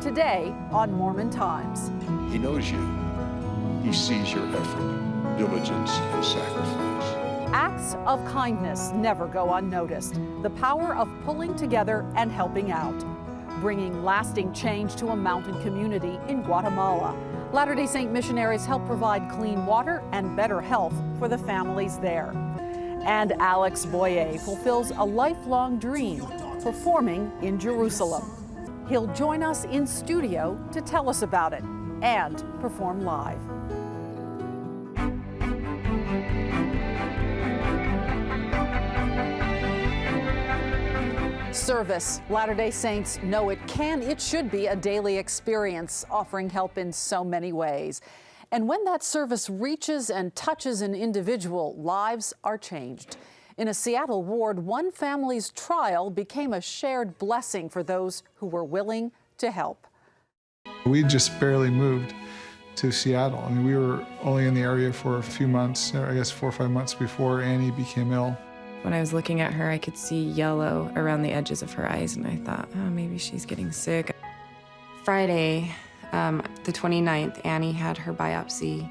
Today on Mormon Times. He knows you. He sees your effort, diligence, and sacrifice. Acts of kindness never go unnoticed. The power of pulling together and helping out. Bringing lasting change to a mountain community in Guatemala. Latter-day Saint missionaries help provide clean water and better health for the families there. And Alex Boyer fulfills a lifelong dream, performing in Jerusalem. He'll join us in studio to tell us about it and perform live. Service. Latter-day Saints know it can, it should be a daily experience, offering help in so many ways. And when that service reaches and touches an individual, lives are changed. In a Seattle ward, one family's trial became a shared blessing for those who were willing to help. We just barely moved to Seattle. I mean, we were only in the area for a few months, I guess 4 or 5 months before Annie became ill. When I was looking at her, I could see yellow around the edges of her eyes, and I thought, oh, maybe she's getting sick. Friday, the 29th, Annie had her biopsy,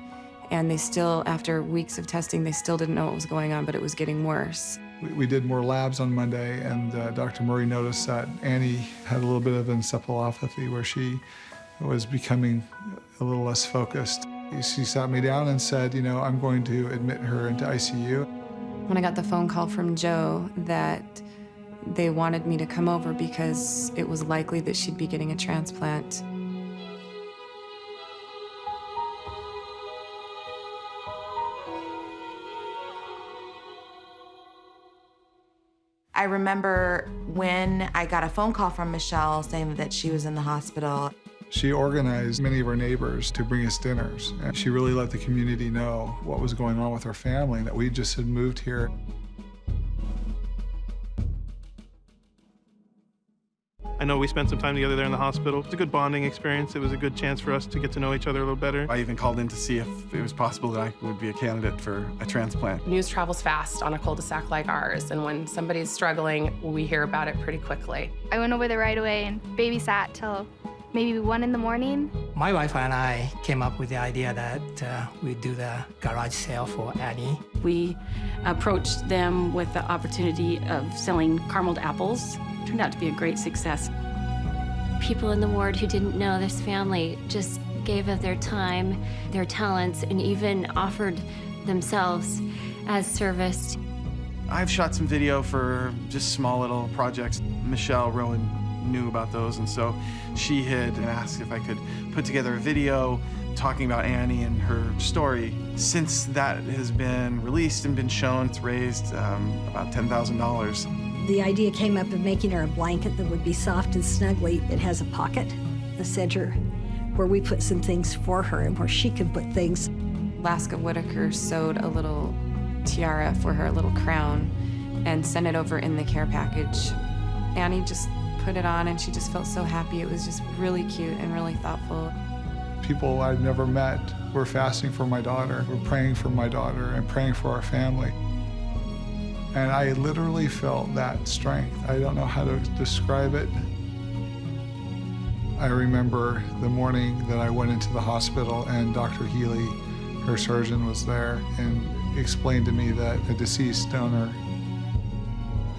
and they still, after weeks of testing, they still didn't know what was going on, but it was getting worse. We did more labs on Monday, and Dr. Murray noticed that Annie had a little bit of encephalopathy where she was becoming a little less focused. She sat me down and said, you know, I'm going to admit her into ICU. When I got the phone call from Joe that they wanted me to come over because it was likely that she'd be getting a transplant, I remember when I got a phone call from Michelle saying that she was in the hospital. She organized many of our neighbors to bring us dinners, and she really let the community know what was going on with her family, that we just had moved here. I know we spent some time together there in the hospital. It was a good bonding experience. It was a good chance for us to get to know each other a little better. I even called in to see if it was possible that I would be a candidate for a transplant. News travels fast on a cul-de-sac like ours, and when somebody's struggling, we hear about it pretty quickly. I went over there right away and babysat till maybe 1 in the morning. My wife and I came up with the idea that we'd do the garage sale for Annie. We approached them with the opportunity of selling carameled apples. Turned out to be a great success. People in the ward who didn't know this family just gave of their time, their talents, and even offered themselves as service. I've shot some video for just small little projects. Michelle Rowan knew about those, and so she had asked if I could put together a video talking about Annie and her story. Since that has been released and been shown, it's raised about $10,000. The idea came up of making her a blanket that would be soft and snuggly. It has a pocket, the center, where we put some things for her and where she could put things. Laska Whitaker sewed a little tiara for her, a little crown, and sent it over in the care package. Annie just put it on and she just felt so happy. It was just really cute and really thoughtful. People I've never met were fasting for my daughter, were praying for my daughter and praying for our family. And I literally felt that strength. I don't know how to describe it. I remember the morning that I went into the hospital and Dr. Healy, her surgeon, was there and explained to me that a deceased donor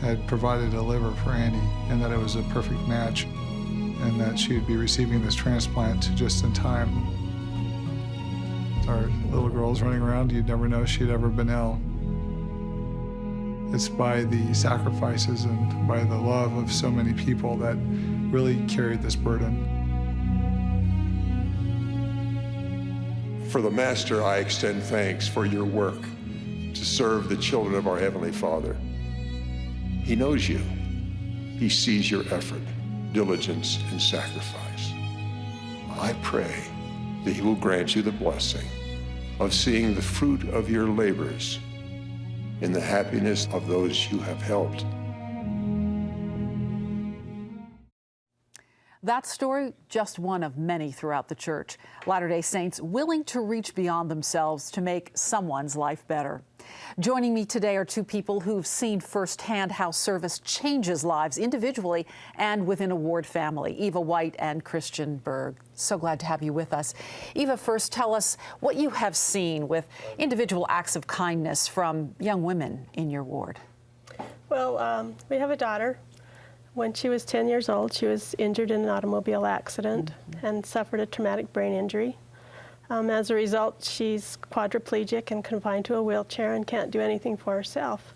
had provided a liver for Annie and that it was a perfect match and that she would be receiving this transplant just in time. Our little girl's running around, you'd never know she'd ever been ill. It's by the sacrifices and by the love of so many people that really carried this burden. For the Master, I extend thanks for your work to serve the children of our Heavenly Father. He knows you. He sees your effort, diligence, and sacrifice. I pray that He will grant you the blessing of seeing the fruit of your labors in the happiness of those you have helped. That story, just one of many throughout the church. Latter-day Saints willing to reach beyond themselves to make someone's life better. Joining me today are two people who've seen firsthand how service changes lives individually and within a ward family, Eva White and Christian Berg. So glad to have you with us. Eva, first tell us what you have seen with individual acts of kindness from young women in your ward. Well, we have a daughter. When she was 10 years old, she was injured in an automobile accident and suffered a traumatic brain injury. As a result, she's quadriplegic and confined to a wheelchair and can't do anything for herself.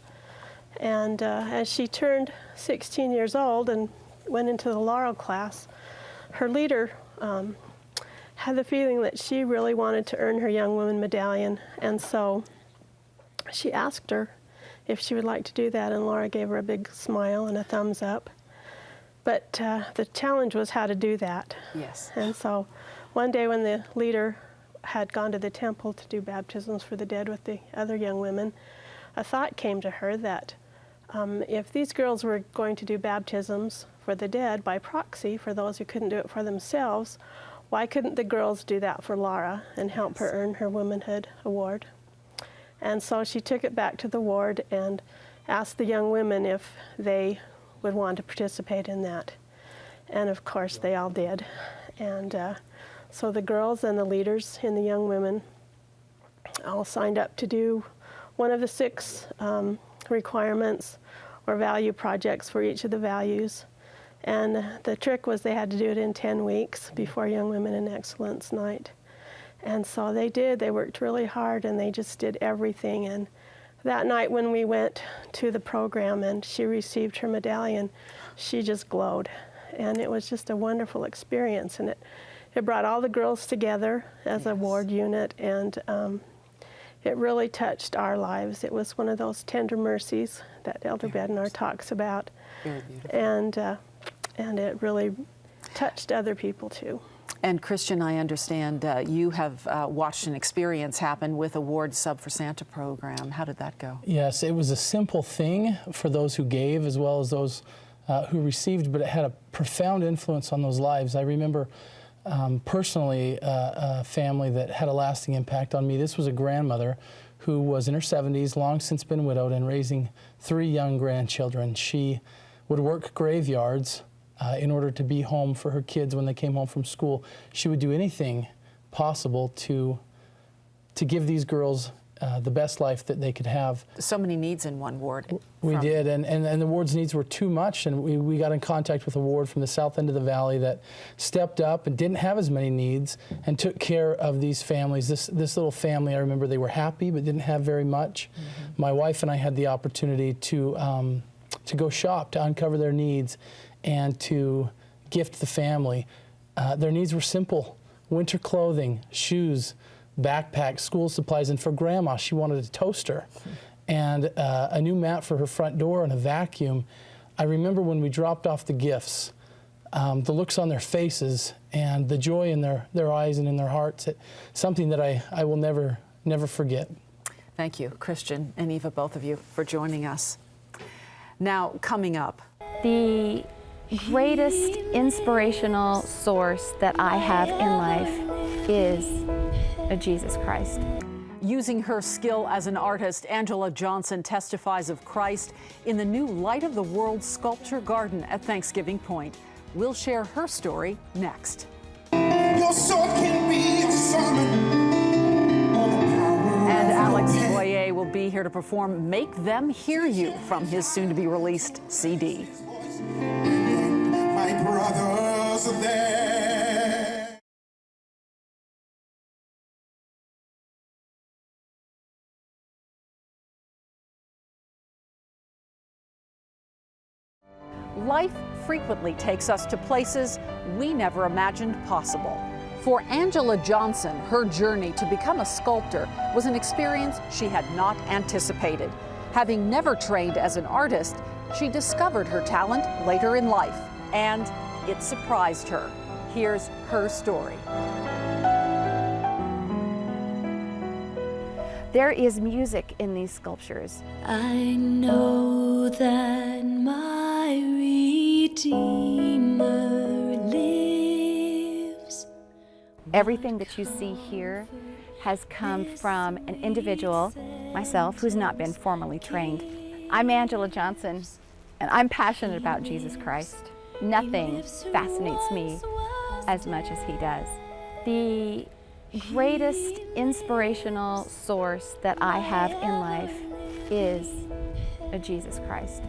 And as she turned 16 years old and went into the Laurel class, her leader had the feeling that she really wanted to earn her Young Woman Medallion, and so she asked her if she would like to do that, and Laura gave her a big smile and a thumbs up. But the challenge was how to do that. Yes. And so one day when the leader had gone to the temple to do baptisms for the dead with the other young women, a thought came to her that if these girls were going to do baptisms for the dead by proxy for those who couldn't do it for themselves, why couldn't the girls do that for Laura and help her earn her womanhood award? And so she took it back to the ward and asked the young women if they would want to participate in that. And of course they all did. And so the girls and the leaders and the young women all signed up to do one of the 6 requirements or value projects for each of the values. And the trick was they had to do it in 10 weeks before Young Women in Excellence Night. And so they did. They worked really hard and they just did everything. And that night when we went to the program and she received her medallion, she just glowed. And it was just a wonderful experience. And it brought all the girls together as a ward unit, and it really touched our lives. It was one of those tender mercies that Elder Bednar talks about. Very beautiful. And it really touched other people too. And Christian, I understand you have watched an experience happen with a ward Sub for Santa program. How did that go? Yes, it was a simple thing for those who gave as well as those who received, but it had a profound influence on those lives. I remember personally a family that had a lasting impact on me. This was a grandmother who was in her 70s, long since been widowed, and raising 3 young grandchildren. She would work graveyards in order to be home for her kids when they came home from school. She would do anything possible to give these girls the best life that they could have. So many needs in one ward. We did, and the ward's needs were too much, and we got in contact with a ward from the south end of the valley that stepped up and didn't have as many needs and took care of these families. This little family, I remember they were happy but didn't have very much. My wife and I had the opportunity to go shop, to uncover their needs, and to gift the family. Their needs were simple: winter clothing, shoes, backpack, school supplies, and for Grandma, she wanted a toaster and a new mat for her front door and a vacuum. I remember when we dropped off the gifts, the looks on their faces and the joy in their eyes and in their hearts, something that I will never forget. Thank you, Christian and Eva, both of you, for joining us. Now, coming up. The greatest inspirational source that I have in life is Jesus Christ. Using her skill as an artist, Angela Johnson testifies of Christ in the new Light of the World sculpture garden at Thanksgiving Point. We'll share her story next. Your sword can be a sermon. And Alex Boyer will be here to perform Make Them Hear You from his soon-to-be-released CD. My brothers are there. Life frequently takes us to places we never imagined possible. For Angela Johnson, her journey to become a sculptor was an experience she had not anticipated. Having never trained as an artist, she discovered her talent later in life, and it surprised her. Here's her story. There is music in these sculptures. I know that my Redeemer lives. Everything that you see here has come from an individual, myself, who's not been formally trained. I'm Angela Johnson, and I'm passionate about Jesus Christ. Nothing fascinates me as much as he does. The greatest inspirational source that I have in life is Jesus Christ.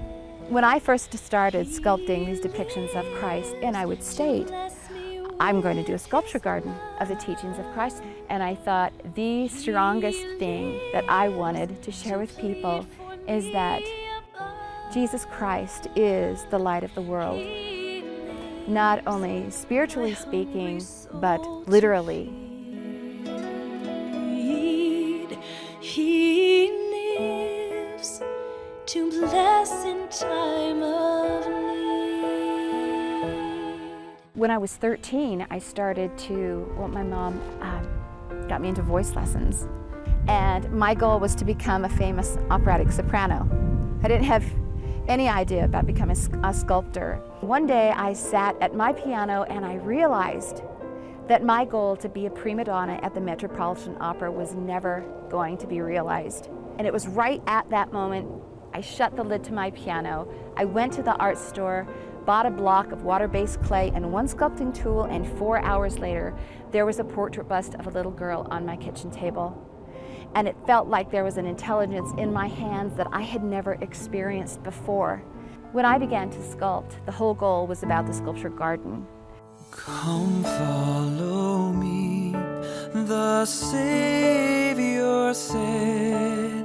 When I first started sculpting these depictions of Christ, and I would state, I'm going to do a sculpture garden of the teachings of Christ. And I thought the strongest thing that I wanted to share with people is that Jesus Christ is the light of the world. Not only spiritually speaking, but literally. He lives to bless in time of need. When I was 13, I started to, my mom got me into voice lessons. And my goal was to become a famous operatic soprano. I didn't have any idea about becoming a sculptor. One day I sat at my piano and I realized that my goal to be a prima donna at the Metropolitan Opera was never going to be realized. And it was right at that moment I shut the lid to my piano. I went to the art store, bought a block of water-based clay and one sculpting tool, and 4 hours later there was a portrait bust of a little girl on my kitchen table. And it felt like there was an intelligence in my hands that I had never experienced before. When I began to sculpt, the whole goal was about the sculpture garden. Come follow me, the Savior said.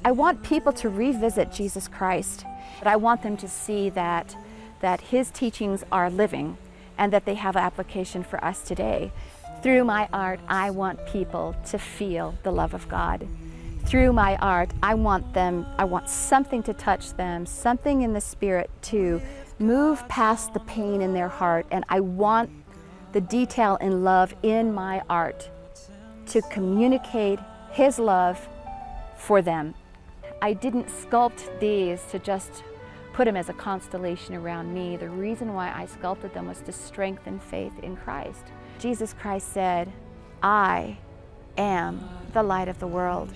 I want people to revisit Jesus Christ, but I want them to see that his teachings are living and that they have application for us today. Through my art, I want people to feel the love of God. Through my art, I want something to touch them, something in the spirit to move past the pain in their heart, and I want the detail and love in my art to communicate his love for them. I didn't sculpt these to just put them as a constellation around me. The reason why I sculpted them was to strengthen faith in Christ. Jesus Christ said, I am the light of the world.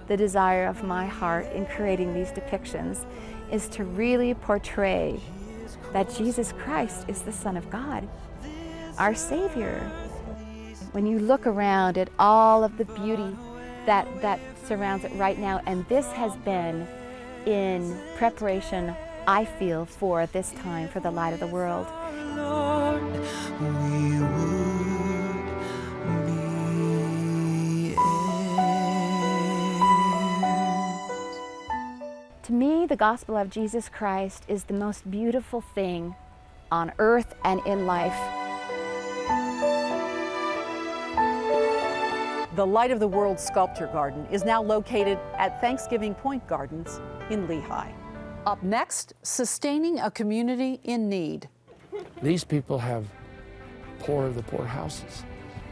The desire of my heart in creating these depictions is to really portray that Jesus Christ is the Son of God, our Savior. When you look around at all of the beauty that surrounds it right now, and this has been in preparation, I feel, for this time, for the light of the world. Lord, we would be To me, the gospel of Jesus Christ is the most beautiful thing on earth and in life. The Light of the World Sculpture Garden is now located at Thanksgiving Point Gardens in Lehigh. Up next, sustaining a community in need. These people have poor of the poor houses,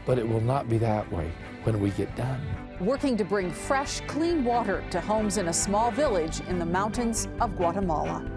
but it will not be that way when we get done. Working to bring fresh, clean water to homes in a small village in the mountains of Guatemala.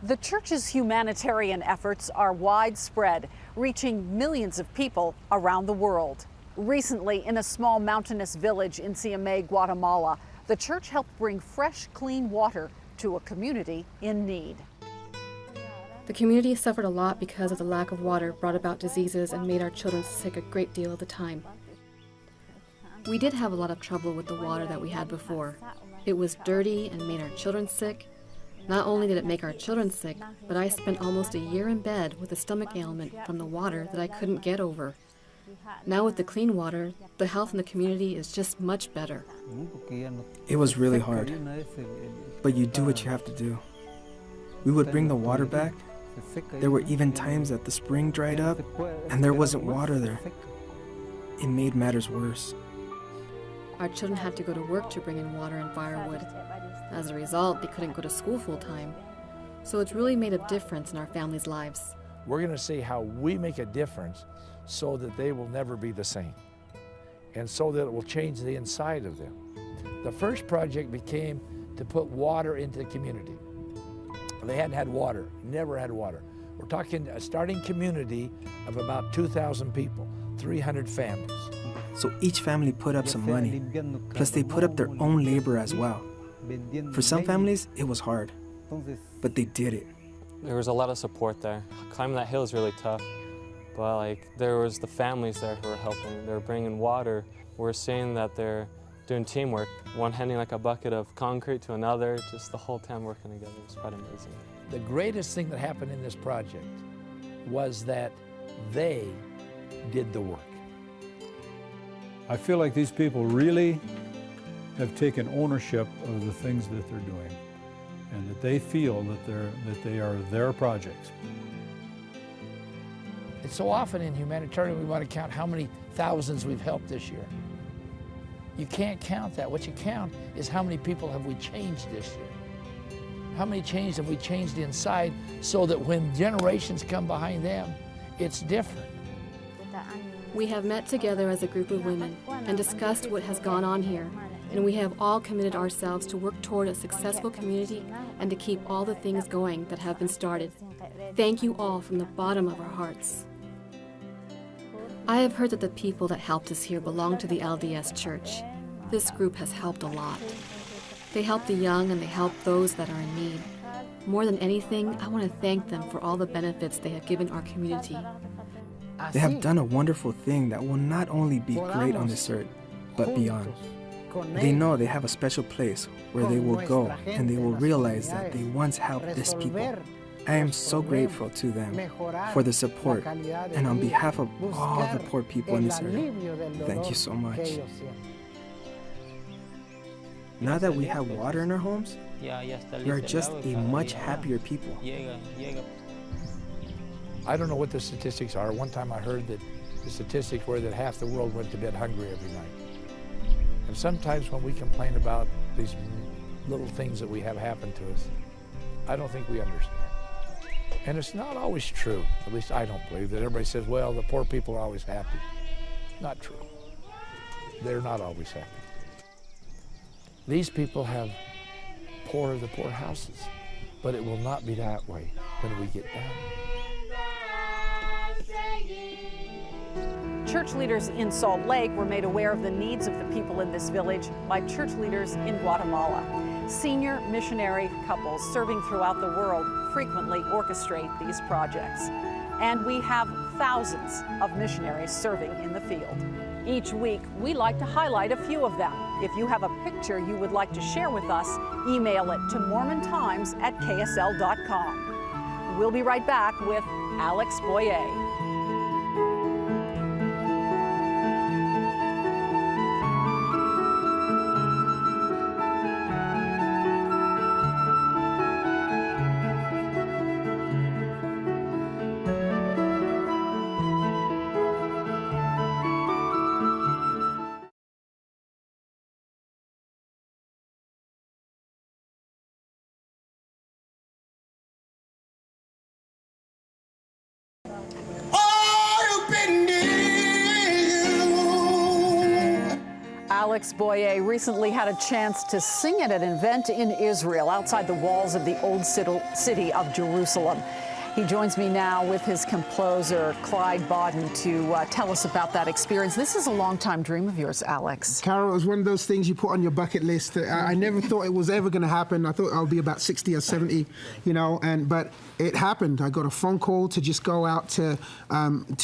The church's humanitarian efforts are widespread, reaching millions of people around the world. Recently, in a small mountainous village in Siamé, Guatemala, the church helped bring fresh, clean water to a community in need. The community suffered a lot because of the lack of water brought about diseases and made our children sick a great deal of the time. We did have a lot of trouble with the water that we had before. It was dirty and made our children sick. Not only did it make our children sick, but I spent almost a year in bed with a stomach ailment from the water that I couldn't get over. Now with the clean water, the health in the community is just much better. It was really hard, but you do what you have to do. We would bring the water back. There were even times that the spring dried up and there wasn't water there. It made matters worse. Our children had to go to work to bring in water and firewood. As a result, they couldn't go to school full time. So it's really made a difference in our families' lives. We're going to see how we make a difference so that they will never be the same, and so that it will change the inside of them. The first project became to put water into the community. They hadn't had water, never had water. We're talking a starting community of about 2,000 people, 300 families. So each family put up some money, plus they put up their own labor as well. For some families, it was hard, but they did it. There was a lot of support there. Climbing that hill is really tough, but like there was the families there who were helping. They were bringing water. We're seeing that they're doing teamwork, one handing like a bucket of concrete to another, just the whole time working together. It was quite amazing. The greatest thing that happened in this project was that they did the work. I feel like these people really have taken ownership of the things that they're doing, and that they feel that they are their projects. And so often in humanitarian, we want to count how many thousands we've helped this year. You can't count that. What you count is how many people have we changed this year. How many changes have we changed inside so that when generations come behind them, it's different. We have met together as a group of women and discussed what has gone on here, and we have all committed ourselves to work toward a successful community and to keep all the things going that have been started. Thank you all from the bottom of our hearts. I have heard that the people that helped us here belong to the LDS Church. This group has helped a lot. They help the young and they help those that are in need. More than anything, I want to thank them for all the benefits they have given our community. They have done a wonderful thing that will not only be great on this earth, but beyond. They know they have a special place where they will go and they will realize that they once helped this people. I am so grateful to them for the support, and on behalf of all the poor people in this area, thank you so much. Now that we have water in our homes, we are just a much happier people. I don't know what the statistics are. One time I heard that the statistics were that half the world went to bed hungry every night. And sometimes when we complain about these little things that we have happen to us, I don't think we understand. And it's not always true, at least I don't believe, that everybody says, well, the poor people are always happy. Not true. They're not always happy. These people have poor of the poor houses, but it will not be that way when we get down. Church leaders in Salt Lake were made aware of the needs of the people in this village by church leaders in Guatemala. Senior missionary couples serving throughout the world frequently orchestrate these projects. And we have thousands of missionaries serving in the field. Each week, we like to highlight a few of them. If you have a picture you would like to share with us, email it to mormontimes@ksl.com. We'll be right back with Alex Boyer. Alex Boyer recently had a chance to sing at an event in Israel outside the walls of the old city of Jerusalem. He joins me now with his composer, Clyde Bodden, to tell us about that experience. This is a long-time dream of yours, Alex. Carol, it was one of those things you put on your bucket list. I never thought it was ever going to happen. I thought I would be about 60 or 70, you know, but it happened. I got a phone call to just go out to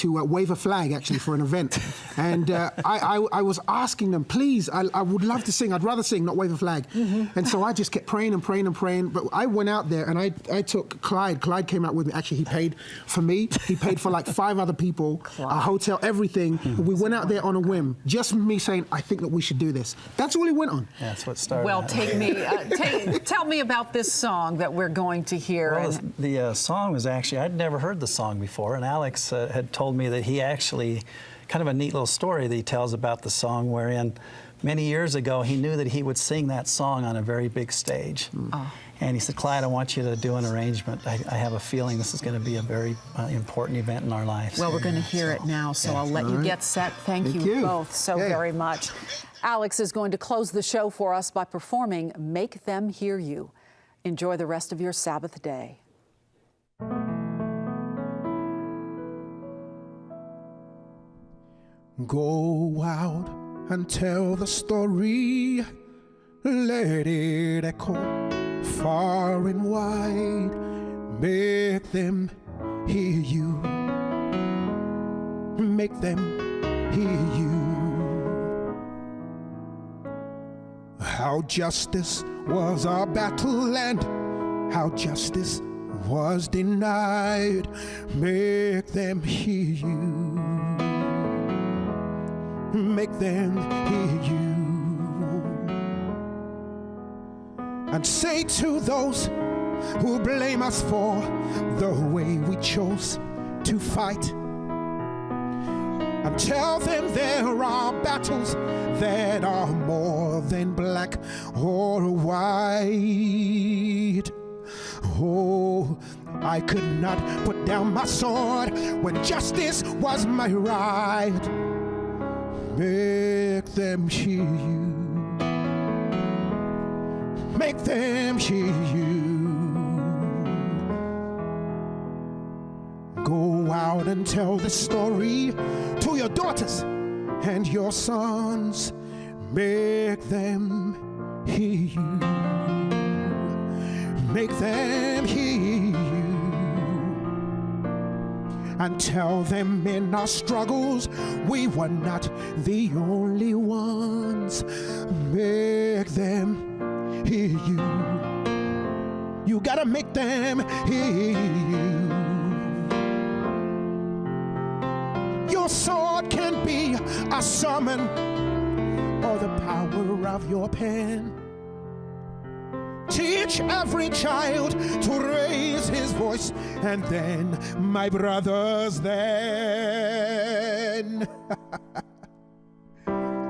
wave a flag, actually, for an event. And I was asking them, please, I would love to sing. I'd rather sing, not wave a flag. Mm-hmm. And so I just kept praying and praying and praying. But I went out there and I took Clyde. Clyde came out with me. Actually, he paid for me. He paid for like 5 other people, a hotel, everything. Mm-hmm. We went out there on a whim, just me saying, I think that we should do this. That's all he went on. Yeah, that's what started. Well, tell me about this song that we're going to hear. Well, the song was actually, I'd never heard the song before, and Alex had told me that he actually, kind of a neat little story that he tells about the song, wherein many years ago he knew that he would sing that song on a very big stage. Oh. And he said, Clyde, I want you to do an arrangement. I have a feeling this is going to be a very important event in our lives. Well, we're going to hear it now, so I'll let you get set. Thank you both so very much. Alex is going to close the show for us by performing Make Them Hear You. Enjoy the rest of your Sabbath day. Go out and tell the story. Let it echo far and wide. Make them hear you. Make them hear you. How justice was our battle and how justice was denied. Make them hear you. Make them hear you. And say to those who blame us for the way we chose to fight, and tell them there are battles that are more than black or white. Oh, I could not put down my sword when justice was my right. Make them hear you. Make them hear you. Go out and tell the story to your daughters and your sons. Make them hear you. Make them hear you. And tell them in our struggles we were not the only ones. Make them hear you. You gotta make them hear you. Your sword can be a sermon or the power of your pen. Teach every child to raise his voice, and then, my brothers, then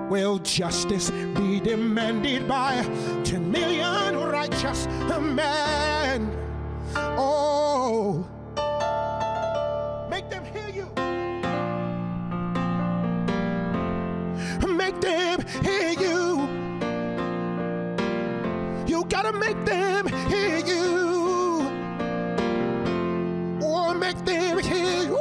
will justice be demanded by 10 million righteous men? Oh, make them hear you. Make them hear you. You gotta make them hear you. Or make them hear you.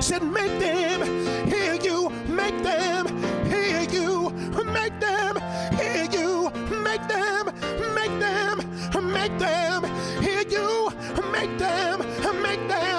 Said make them hear you. Make them hear you. Make them hear you. Make them, make them, make them hear you. Make them, make them.